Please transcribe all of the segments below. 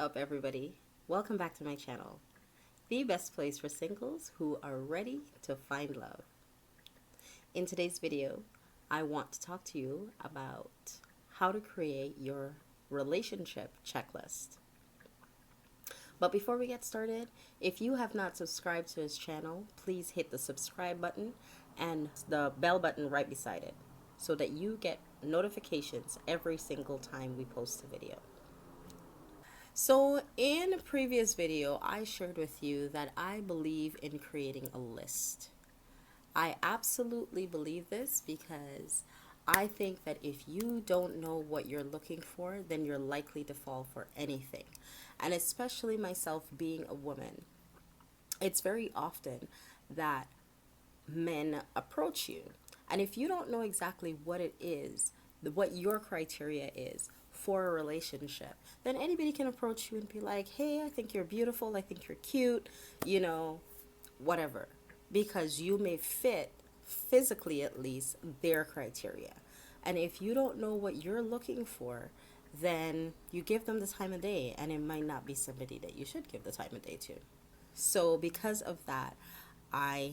up, everybody? Welcome back to my channel, the best place for singles who are ready to find love. In today's video, I want to talk to you about how to create your relationship checklist. But before we get started, if you have not subscribed to this channel, please hit the subscribe button and the bell button right beside it so that you get notifications every single time we post a video. So in a previous video, I shared with you that I believe in creating a list. I absolutely believe this because I think that if you don't know what you're looking for, then you're likely to fall for anything. And especially myself being a woman, it's very often that men approach you. And if you don't know exactly what it is, what your criteria is for a relationship, then anybody can approach you and be like, hey, I think you're beautiful, I think you're cute, whatever. Because you may fit, physically at least, their criteria. And if you don't know what you're looking for, then you give them the time of day, and it might not be somebody that you should give the time of day to. So because of that, I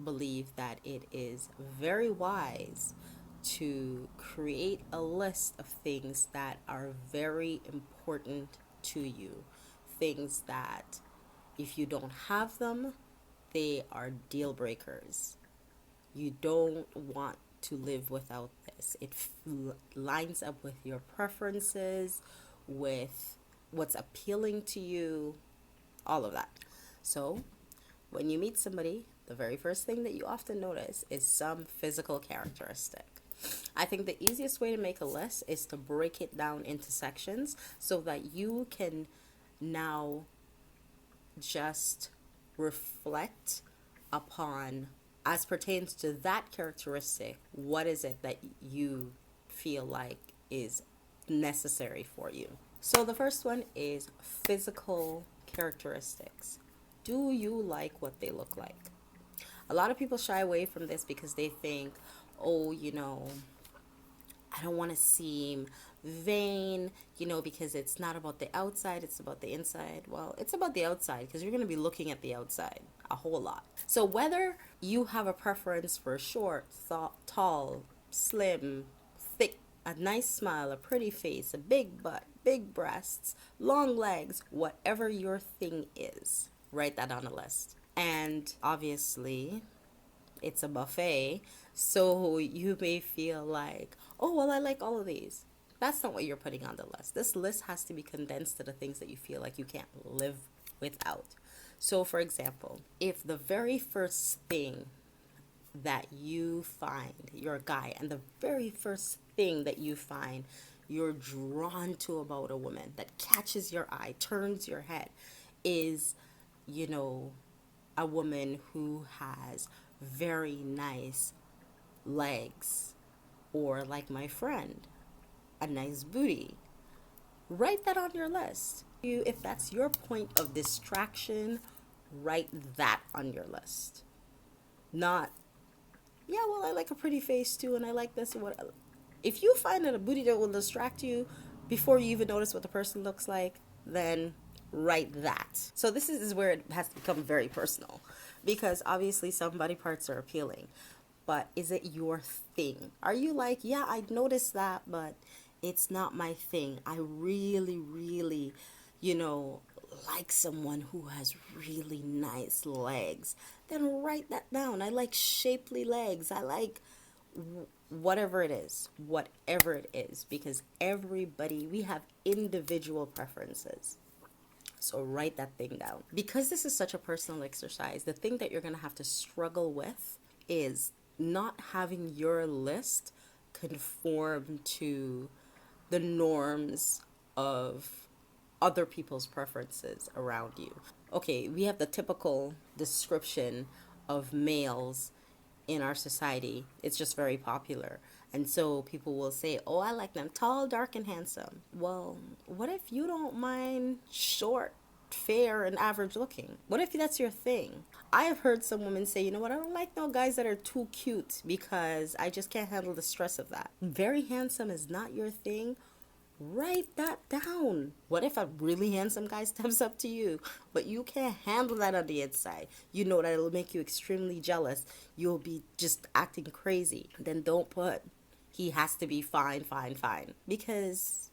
believe that it is very wise to create a list of things that are very important to you. Things that if you don't have them, they are deal breakers. You don't want to live without this. It lines up with your preferences, with what's appealing to you, all of that. So when you meet somebody, the very first thing that you often notice is some physical characteristic. I think the easiest way to make a list is to break it down into sections so that you can now just reflect upon, as pertains to that characteristic, what is it that you feel like is necessary for you. So the first one is physical characteristics. Do you like what they look like? A lot of people shy away from this because they think, oh, I don't want to seem vain, because it's not about the outside, it's about the inside. Well, it's about the outside because you're going to be looking at the outside a whole lot. So whether you have a preference for short, tall, slim, thick, a nice smile, a pretty face, a big butt, big breasts, long legs, whatever your thing is, write that on a list. And obviously, it's a buffet, so you may feel like, oh, well, I like all of these. That's not what you're putting on the list. This list has to be condensed to the things that you feel like you can't live without. So, for example, if the very first thing that you find, you're a guy, and the very first thing that you find you're drawn to about a woman, that catches your eye, turns your head, is, a woman who has very nice legs, or like my friend, a nice booty, write that on your list. If that's your point of distraction, write that on your list. Not, yeah, well, I like a pretty face too, and I like this and what. If you find that a booty that will distract you before you even notice what the person looks like, then write that. So this is where it has to become very personal, because obviously some body parts are appealing, but is it your thing? Are you like, yeah, I noticed that, but it's not my thing. I really, really, like someone who has really nice legs. Then write that down. I like shapely legs. I like whatever it is, because we have individual preferences. So write that thing down. Because this is such a personal exercise, the thing that you're going to have to struggle with is not having your list conform to the norms of other people's preferences around you. Okay, we have the typical description of males in our society. It's just very popular. And so people will say, oh, I like them tall, dark, and handsome. Well, what if you don't mind short, fair, and average looking? What if that's your thing? I have heard some women say, you know what, I don't like no guys that are too cute because I just can't handle the stress of that. Very handsome is not your thing. Write that down. What if a really handsome guy steps up to you, but you can't handle that on the inside? You know that it'll make you extremely jealous. You'll be just acting crazy. Then don't put, he has to be fine, fine, fine. Because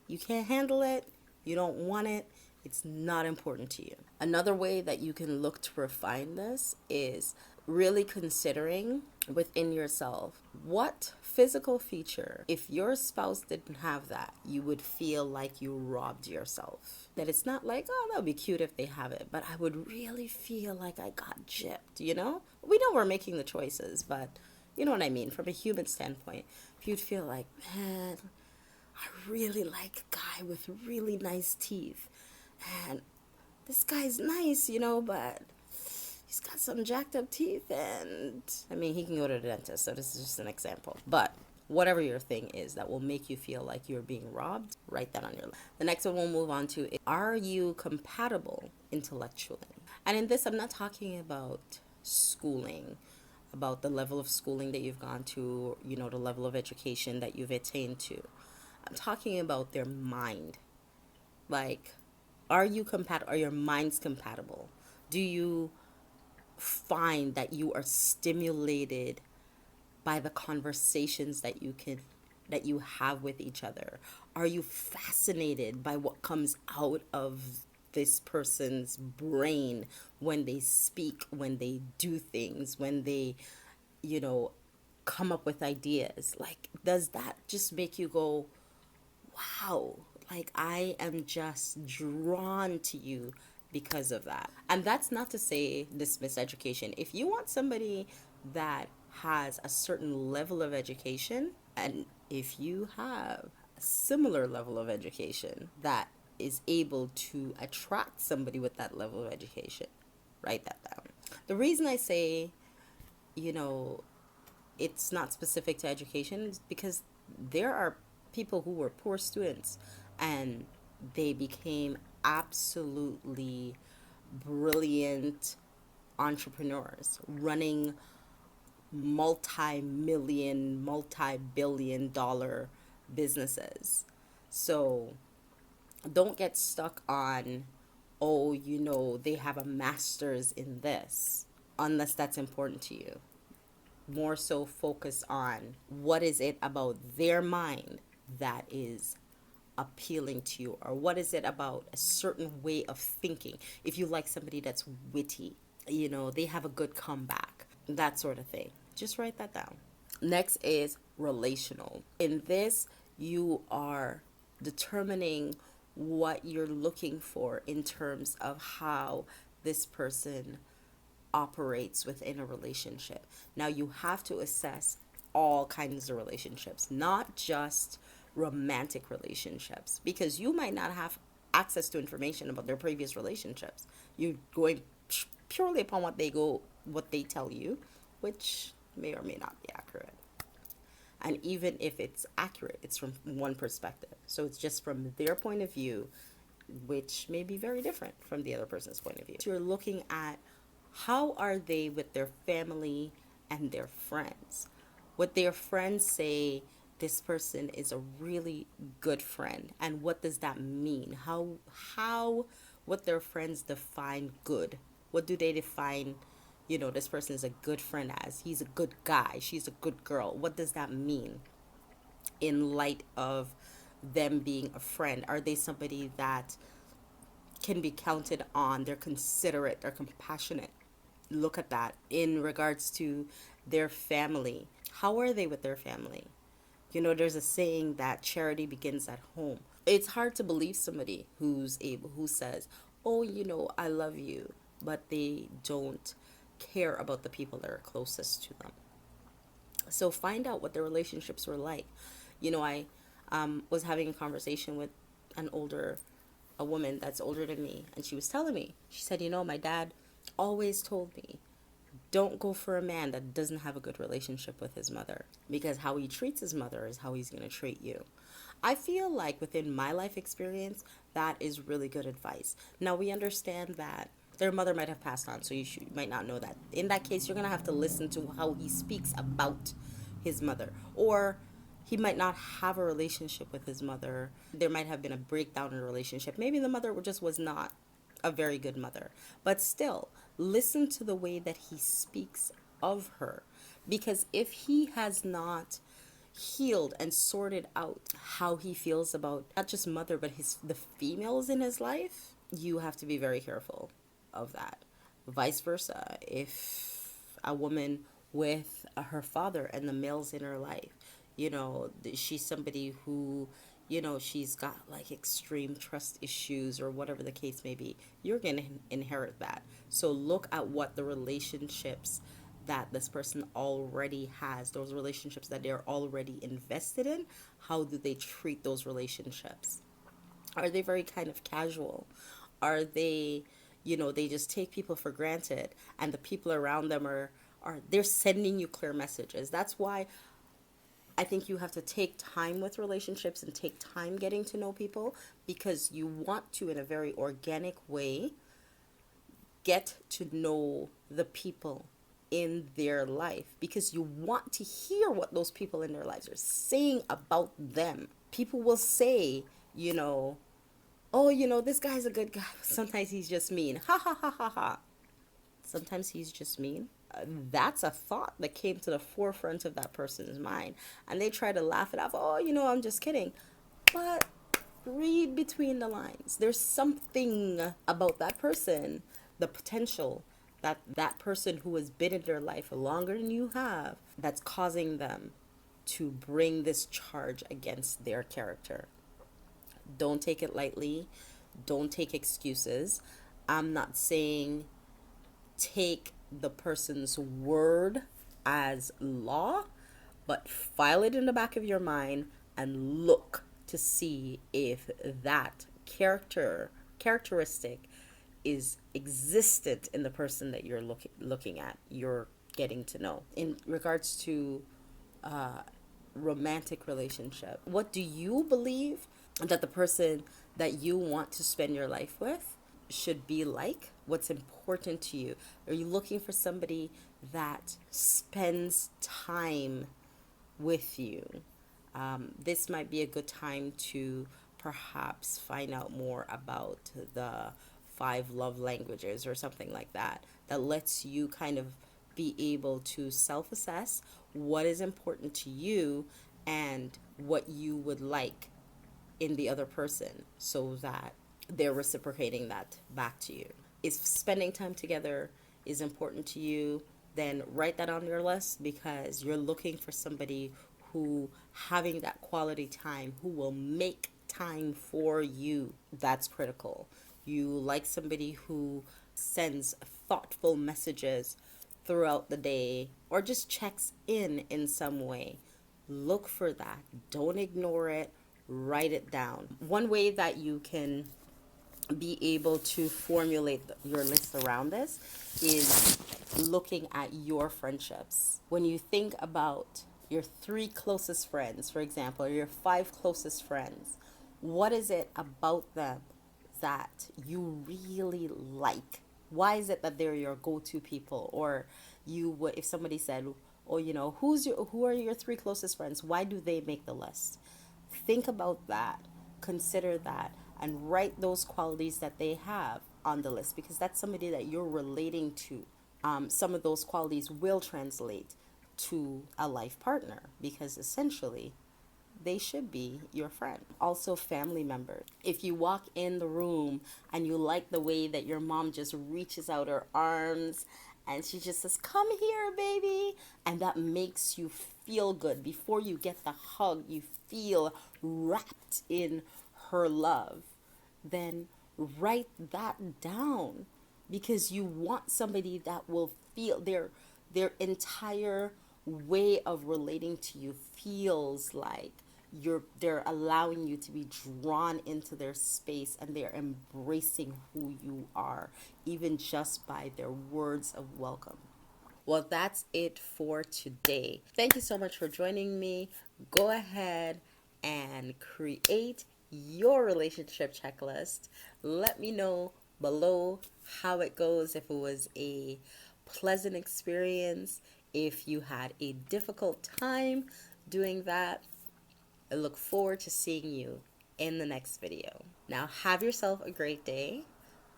you can't handle it. You don't want it. It's not important to you. Another way that you can look to refine this is really considering within yourself what physical feature, if your spouse didn't have that, you would feel like you robbed yourself. That it's not like, oh, that would be cute if they have it, but I would really feel like I got gypped, you know? We know we're making the choices, but you know what I mean? From a human standpoint, if you'd feel like, man, I really like a guy with really nice teeth. And this guy's nice, you know, but he's got some jacked up teeth. And I mean, he can go to the dentist, so this is just an example. But whatever your thing is that will make you feel like you're being robbed, write that on your list. The next one we'll move on to is, are you compatible intellectually? And in this, I'm not talking about schooling, about the level of schooling that you've gone to, you know, the level of education that you've attained to. I'm talking about their mind. Like, are you compatible? Are your minds compatible? Do you find that you are stimulated by the conversations that you have with each other? Are you fascinated by what comes out of this person's brain when they speak, when they do things, when they, you know, come up with ideas? Like, does that just make you go, wow, like I am just drawn to you because of that? And that's not to say dismiss education. If you want somebody that has a certain level of education, and if you have a similar level of education that is able to attract somebody with that level of education, write that down. The reason I say, you know, it's not specific to education is because there are people who were poor students and they became absolutely brilliant entrepreneurs running multi-million, multi-billion dollar businesses. So don't get stuck on, oh, you know, they have a master's in this, unless that's important to you. More so focus on what is it about their mind that is appealing to you, or what is it about a certain way of thinking. If you like somebody that's witty, you know, they have a good comeback, that sort of thing. Just write that down. Next is relational. In this, you are determining what you're looking for in terms of how this person operates within a relationship. Now, you have to assess all kinds of relationships, not just romantic relationships, because you might not have access to information about their previous relationships. You're going purely upon what they tell you, which may or may not be accurate. And even if it's accurate, it's from one perspective. So it's just from their point of view, which may be very different from the other person's point of view. So you're looking at how are they with their family and their friends. Would their friends say this person is a really good friend? And what does that mean? How would their friends define good? What do they define, you know, this person is a good friend as? He's a good guy. She's a good girl. What does that mean in light of them being a friend? Are they somebody that can be counted on? They're considerate, they're compassionate. Look at that. In regards to their family, how are they with their family? You know, there's a saying that charity begins at home. It's hard to believe somebody who says, oh, you know, I love you, but they don't care about the people that are closest to them. So find out what their relationships were like. You know, I was having a conversation with a woman that's older than me, and she was telling me, she said, you know, my dad always told me, don't go for a man that doesn't have a good relationship with his mother, because how he treats his mother is how he's going to treat you. I feel like within my life experience, that is really good advice. Now, we understand that their mother might have passed on, so you might not know that. In that case, you're going to have to listen to how he speaks about his mother. Or He might not have a relationship with his mother. There might have been a breakdown in a relationship. Maybe the mother just was not a very good mother. But still, listen to the way that he speaks of her. Because if he has not healed and sorted out how he feels about not just mother but the females in his life, you have to be very careful of that. Vice versa, if a woman with her father and the males in her life, she's somebody who, she's got like extreme trust issues or whatever the case may be, you're going to inherit that. So look at what the relationships that this person already has, those relationships that they're already invested in, how do they treat those relationships? Are they very kind of casual? Are they, they just take people for granted, and the people around them are they're sending you clear messages? That's why I think you have to take time with relationships and take time getting to know people, because you want to, in a very organic way, get to know the people in their life, because you want to hear what those people in their lives are saying about them. People will say, oh, this guy's a good guy. Sometimes he's just mean. Ha ha ha ha ha. Sometimes he's just mean. That's a thought that came to the forefront of that person's mind. And they try to laugh it off. Oh, I'm just kidding. But read between the lines. There's something about that person, the potential that person who has been in their life longer than you have, that's causing them to bring this charge against their character. Don't take it lightly. Don't take excuses. I'm not saying take the person's word as law, but file it in the back of your mind and look to see if that characteristic is existent in the person that you're looking at, you're getting to know. In regards to romantic relationship, what do you believe that the person that you want to spend your life with should be like? What's important to you? Are you looking for somebody that spends time with you? This might be a good time to perhaps find out more about the 5 love languages or something like that, that lets you kind of be able to self-assess what is important to you and what you would like in the other person, so that they're reciprocating that back to you. If spending time together is important to you, then write that on your list, because you're looking for somebody who, having that quality time, who will make time for you. That's critical. You like somebody who sends thoughtful messages throughout the day, or just checks in some way. Look for that. Don't ignore it. Write it down. One way that you can be able to formulate your list around this is looking at your friendships. When you think about your 3 closest friends, for example, or your 5 closest friends, what is it about them that you really like? Why is it that they're your go-to people? Or you would, if somebody said, oh, who are your 3 closest friends? Why do they make the list? Think about that, consider that, and write those qualities that they have on the list, because that's somebody that you're relating to. Some of those qualities will translate to a life partner, because essentially they should be your friend. Also, family members. If you walk in the room and you like the way that your mom just reaches out her arms and she just says, "Come here, baby," and that makes you feel good. Before you get the hug, you feel wrapped in her love. Then write that down, because you want somebody that will feel their entire way of relating to you feels like they're allowing you to be drawn into their space, and they're embracing who you are, even just by their words of welcome. Well, that's it for today. Thank you so much for joining me. Go ahead and create your relationship checklist. Let me know below how it goes, if it was a pleasant experience, if you had a difficult time doing that. I look forward to seeing you in the next video. Now, have yourself a great day.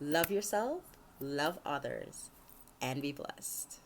Love yourself, love others, and be blessed.